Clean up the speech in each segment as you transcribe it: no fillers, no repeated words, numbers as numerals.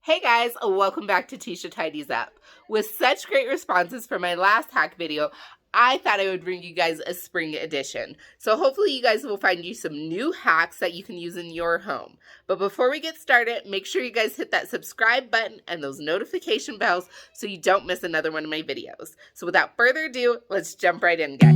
Hey guys, welcome back to Tisha Tidies Up. With such great responses for my last hack video, I thought I would bring you guys a spring edition. So hopefully you guys will find you some new hacks that you can use in your home. But before we get started, make sure you guys hit that subscribe button and those notification bells so you don't miss another one of my videos. So without further ado, let's jump right in, guys.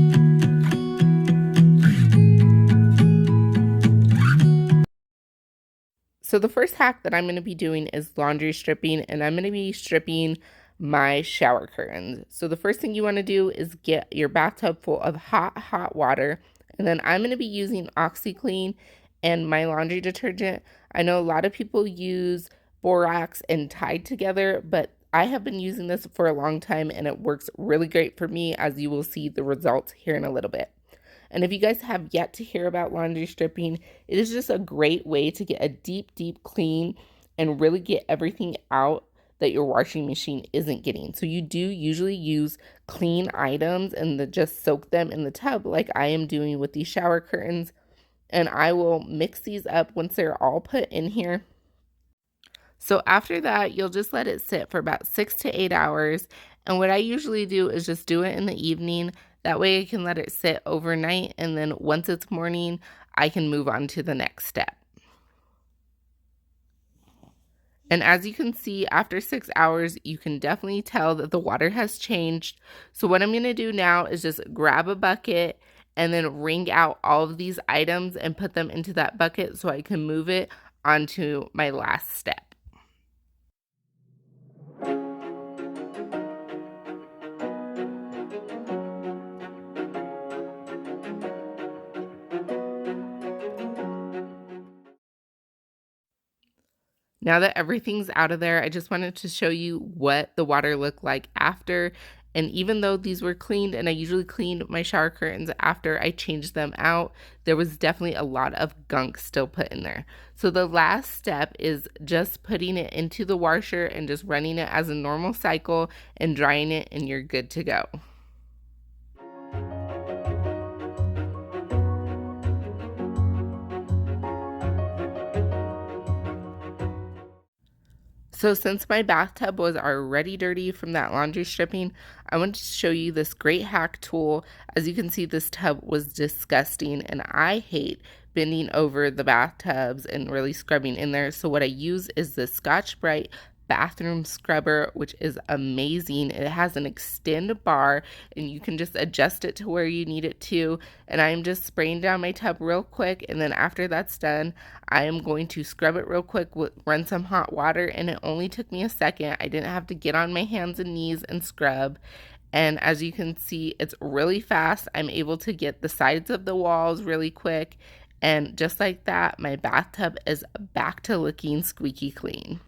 So the first hack that I'm going to be doing is laundry stripping, and I'm going to be stripping my shower curtains. So the first thing you want to do is get your bathtub full of hot water, and then I'm going to be using OxiClean and my laundry detergent. I know a lot of people use borax and Tide together, but I have been using this for a long time and it works really great for me, as you will see the results here in a little bit. And if you guys have yet to hear about laundry stripping, it is just a great way to get a deep clean and really get everything out that your washing machine isn't getting. So you do usually use clean items and just soak them in the tub like I am doing with these shower curtains. And I will mix these up once they're all put in here. So after that, you'll just let it sit for about 6 to 8 hours. And what I usually do is just do it in the evening. That way I can let it sit overnight, and then once it's morning, I can move on to the next step. And as you can see, after 6 hours, you can definitely tell that the water has changed. So what I'm going to do now is just grab a bucket and then wring out all of these items and put them into that bucket so I can move it onto my last step. Now that everything's out of there, I just wanted to show you what the water looked like after. And even though these were cleaned, and I usually cleaned my shower curtains after I changed them out, there was definitely a lot of gunk still put in there. So the last step is just putting it into the washer and just running it as a normal cycle and drying it, and you're good to go. So since my bathtub was already dirty from that laundry stripping, I wanted to show you this great hack tool. As you can see, this tub was disgusting, and I hate bending over the bathtubs and really scrubbing in there. So what I use is the Scotch-Brite bathroom scrubber, which is amazing. It has an extend bar and you can just adjust it to where you need it to. And I'm just spraying down my tub real quick, and then after that's done, I am going to scrub it real quick, run some hot water, and it only took me a second. I didn't have to get on my hands and knees and scrub. And as you can see, it's really fast. I'm able to get the sides of the walls really quick, and just like that, my bathtub is back to looking squeaky clean.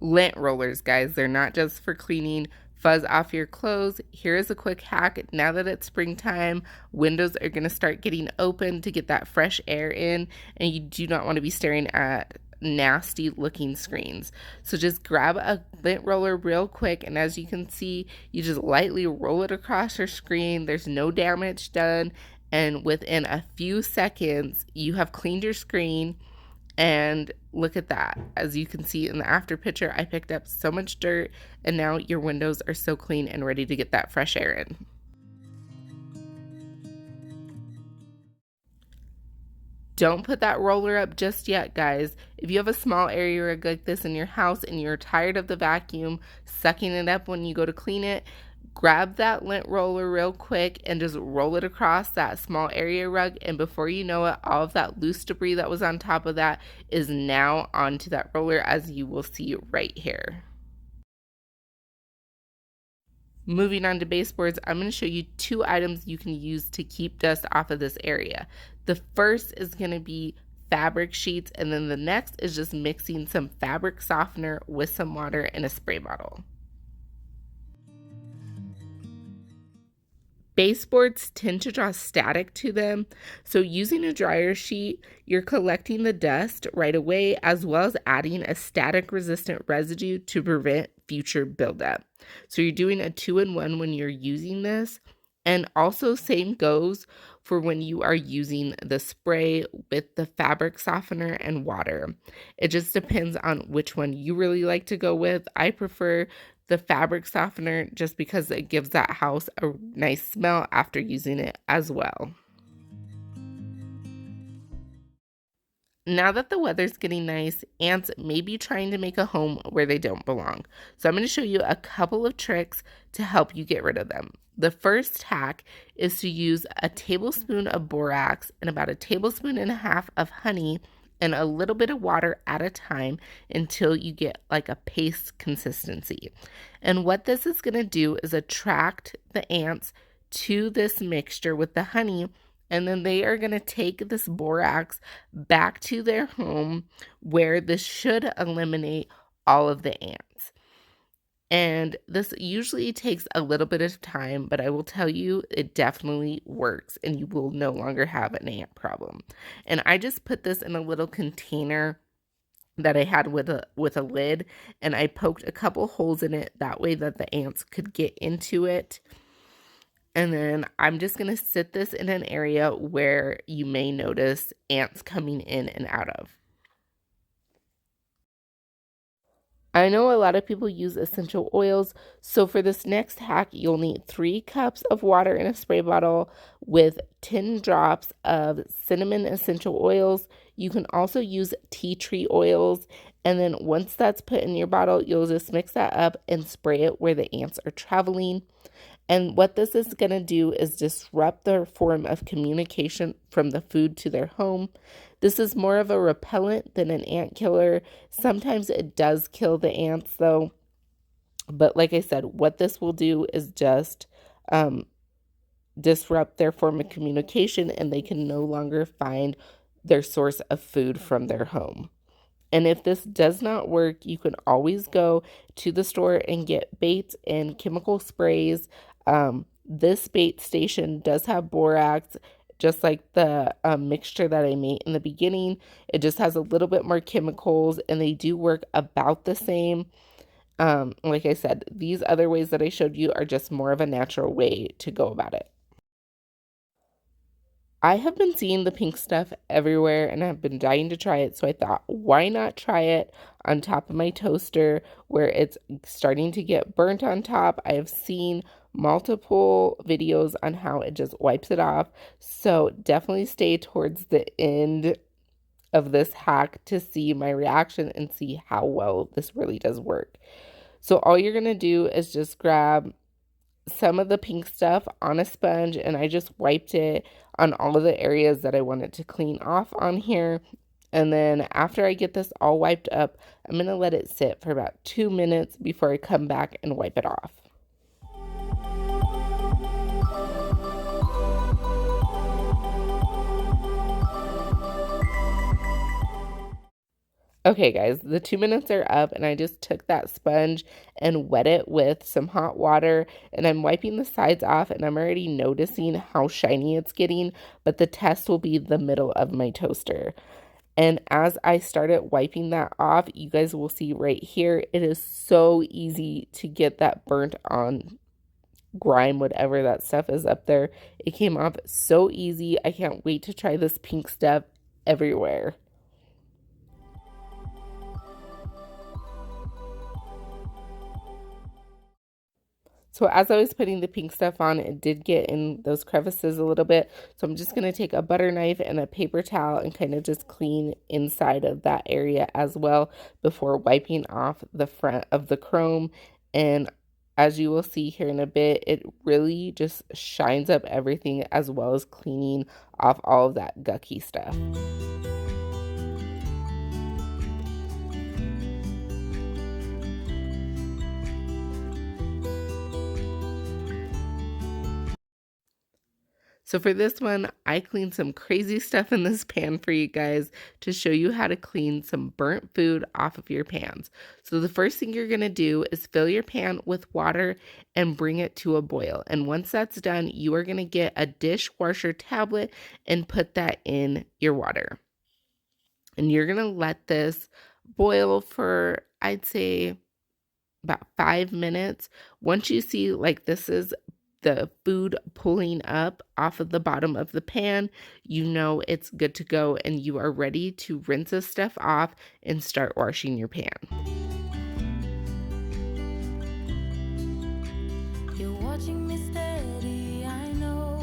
Lint rollers, guys, they're not just for cleaning fuzz off your clothes. Here is a quick hack. Now that it's springtime, windows are going to start getting open to get that fresh air in, and you do not want to be staring at nasty looking screens. So just grab a lint roller real quick, and as you can see, you just lightly roll it across your screen. There's no damage done, and within a few seconds, you have cleaned your screen. And look at that. As you can see in the after picture, I picked up so much dirt, and now your windows are so clean and ready to get that fresh air in. Don't put that roller up just yet, guys. If you have a small area rug like this in your house and you're tired of the vacuum sucking it up when you go to clean it, grab that lint roller real quick and just roll it across that small area rug, and before you know it, all of that loose debris that was on top of that is now onto that roller, as you will see right here. Moving on to baseboards, I'm going to show you 2 items you can use to keep dust off of this area. The first is going to be fabric sheets, and then the next is just mixing some fabric softener with some water in a spray bottle. Baseboards tend to draw static to them, so using a dryer sheet, you're collecting the dust right away as well as adding a static resistant residue to prevent future buildup. So you're doing a 2-in-1 when you're using this. And also same goes for when you are using the spray with the fabric softener and water. It just depends on which one you really like to go with. I prefer the fabric softener just because it gives that house a nice smell after using it as well. Now that the weather's getting nice, ants may be trying to make a home where they don't belong. So I'm going to show you a couple of tricks to help you get rid of them. The first hack is to use a tablespoon of borax and about a tablespoon and a half of honey and a little bit of water at a time until you get like a paste consistency. And what this is going to do is attract the ants to this mixture with the honey, and then they are going to take this borax back to their home where this should eliminate all of the ants. And this usually takes a little bit of time, but I will tell you it definitely works and you will no longer have an ant problem. And I just put this in a little container that I had with a lid, and I poked a couple holes in it that way that the ants could get into it. And then I'm just going to sit this in an area where you may notice ants coming in and out of. I know a lot of people use essential oils, so for this next hack, you'll need 3 cups of water in a spray bottle with 10 drops of cinnamon essential oils. You can also use tea tree oils, and then once that's put in your bottle, you'll just mix that up and spray it where the ants are traveling. And what this is going to do is disrupt their form of communication from the food to their home. This is more of a repellent than an ant killer. Sometimes it does kill the ants though. But like I said, what this will do is just disrupt their form of communication and they can no longer find their source of food from their home. And if this does not work, you can always go to the store and get baits and chemical sprays. This bait station does have borax, just like the mixture that I made in the beginning. It just has a little bit more chemicals, and they do work about the same. Like I said, these other ways that I showed you are just more of a natural way to go about it. I have been seeing the pink stuff everywhere and I've been dying to try it. So I thought, why not try it on top of my toaster where it's starting to get burnt on top? I have seen multiple videos on how it just wipes it off. So definitely stay towards the end of this hack to see my reaction and see how well this really does work. So all you're going to do is just grab some of the pink stuff on a sponge and I just wiped it on all of the areas that I wanted to clean off on here. And then after I get this all wiped up, I'm going to let it sit for about 2 minutes before I come back and wipe it off. Okay guys, the 2 minutes are up and I just took that sponge and wet it with some hot water and I'm wiping the sides off and I'm already noticing how shiny it's getting, but the test will be the middle of my toaster. And as I started wiping that off, you guys will see right here, it is so easy to get that burnt on grime, whatever that stuff is up there. It came off so easy. I can't wait to try this pink stuff everywhere. So as I was putting the pink stuff on, it did get in those crevices a little bit. So I'm just going to take a butter knife and a paper towel and kind of just clean inside of that area as well before wiping off the front of the chrome. And as you will see here in a bit, it really just shines up everything as well as cleaning off all of that gucky stuff. So for this one, I cleaned some crazy stuff in this pan for you guys to show you how to clean some burnt food off of your pans. So the first thing you're going to do is fill your pan with water and bring it to a boil. And once that's done, you are going to get a dishwasher tablet and put that in your water. And you're going to let this boil for, I'd say, about 5 minutes. Once you see like this is the food pulling up off of the bottom of the pan, you know it's good to go and you are ready to rinse this stuff off and start washing your pan. You're watching me steady, I know,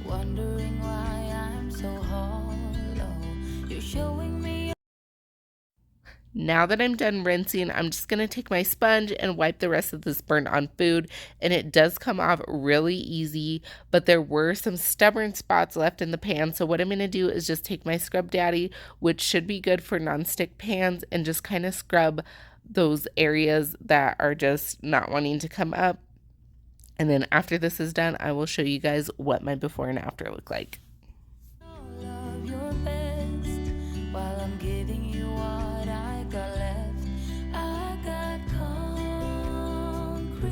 wondering why I'm so hollow. You're showing me. Now that I'm done rinsing, I'm just going to take my sponge and wipe the rest of this burnt on food, and it does come off really easy, but there were some stubborn spots left in the pan, so what I'm going to do is just take my Scrub Daddy, which should be good for nonstick pans, and just kind of scrub those areas that are just not wanting to come up. And then after this is done, I will show you guys what my before and after look like. All of your best while I'm giving you what I got left. I got concrete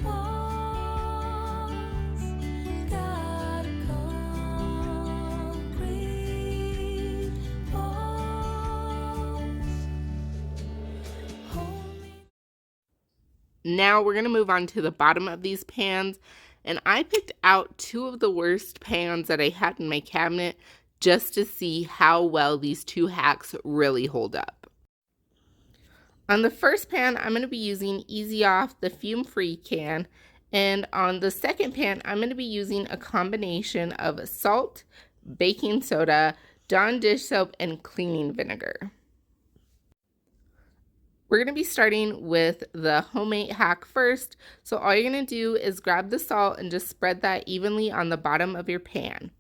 walls, got concrete walls. Hold me. Now we're going to move on to the bottom of these pans, and I picked out 2 of the worst pans that I had in my cabinet just to see how well these 2 hacks really hold up. On the first pan, I'm going to be using Easy Off, the fume-free can, and on the second pan, I'm going to be using a combination of salt, baking soda, Dawn dish soap, and cleaning vinegar. We're going to be starting with the homemade hack first. So all you're going to do is grab the salt and just spread that evenly on the bottom of your pan.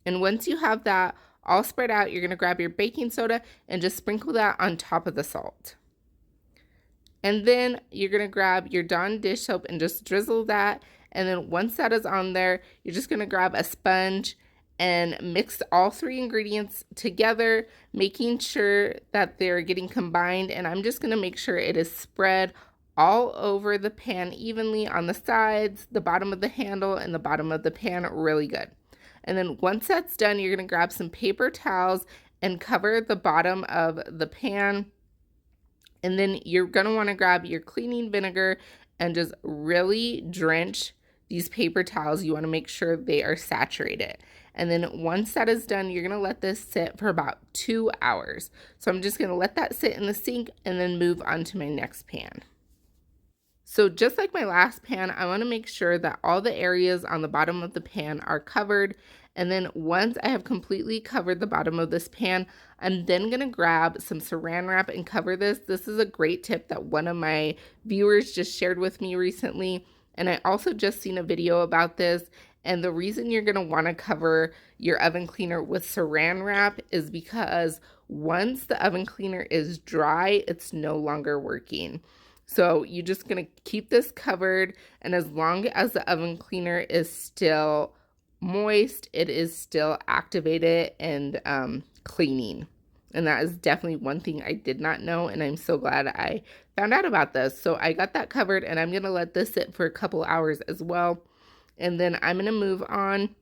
And once you have that all spread out, you're going to grab your baking soda and just sprinkle that on top of the salt. And then you're going to grab your Dawn dish soap and just drizzle that. And then once that is on there, you're just going to grab a sponge and mix all 3 ingredients together, making sure that they're getting combined. And I'm just going to make sure it is spread all over the pan evenly on the sides, the bottom of the handle, and the bottom of the pan really good. And then once that's done, you're going to grab some paper towels and cover the bottom of the pan. And then you're going to want to grab your cleaning vinegar and just really drench these paper towels. You want to make sure they are saturated. And then once that is done, you're going to let this sit for about 2 hours. So I'm just going to let that sit in the sink and then move on to my next pan. So just like my last pan, I want to make sure that all the areas on the bottom of the pan are covered. And then once I have completely covered the bottom of this pan, I'm then going to grab some saran wrap and cover this. This is a great tip that one of my viewers just shared with me recently. And I also just seen a video about this. And the reason you're going to want to cover your oven cleaner with saran wrap is because once the oven cleaner is dry, it's no longer working. So you're just going to keep this covered, and as long as the oven cleaner is still moist, it is still activated and cleaning. And that is definitely one thing I did not know, and I'm so glad I found out about this. So I got that covered, and I'm going to let this sit for a couple hours as well. And then I'm going to move on.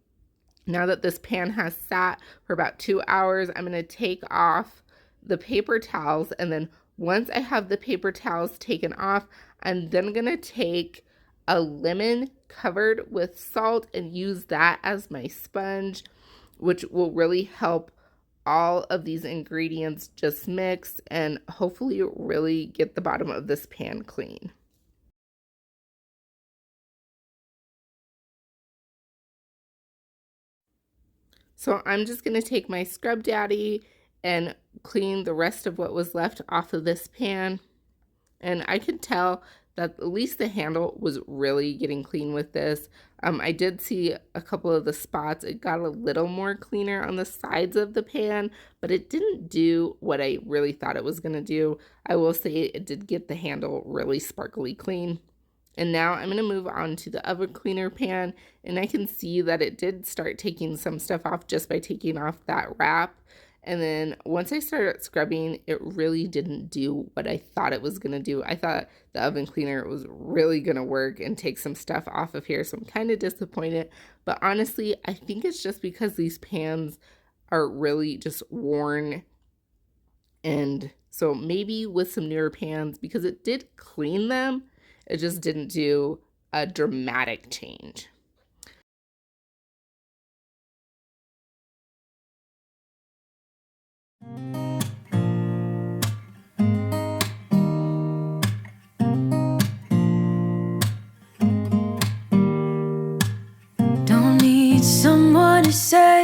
Now that this pan has sat for about 2 hours, I'm going to take off the paper towels, and then once I have the paper towels taken off, I'm then going to take a lemon covered with salt and use that as my sponge, which will really help all of these ingredients just mix and hopefully really get the bottom of this pan clean. So I'm just going to take my Scrub Daddy and clean the rest of what was left off of this pan. And I could tell that at least the handle was really getting clean with this. I did see a couple of the spots. It got a little more cleaner on the sides of the pan, but it didn't do what I really thought it was going to do. I will say it did get the handle really sparkly clean. And now I'm going to move on to the oven cleaner pan, and I can see that it did start taking some stuff off just by taking off that wrap. And then once I started scrubbing, it really didn't do what I thought it was going to do. I thought the oven cleaner was really going to work and take some stuff off of here, so I'm kind of disappointed. But honestly, I think it's just because these pans are really just worn, and so maybe with some newer pans, because it did clean them, it just didn't do a dramatic change. Don't need someone to say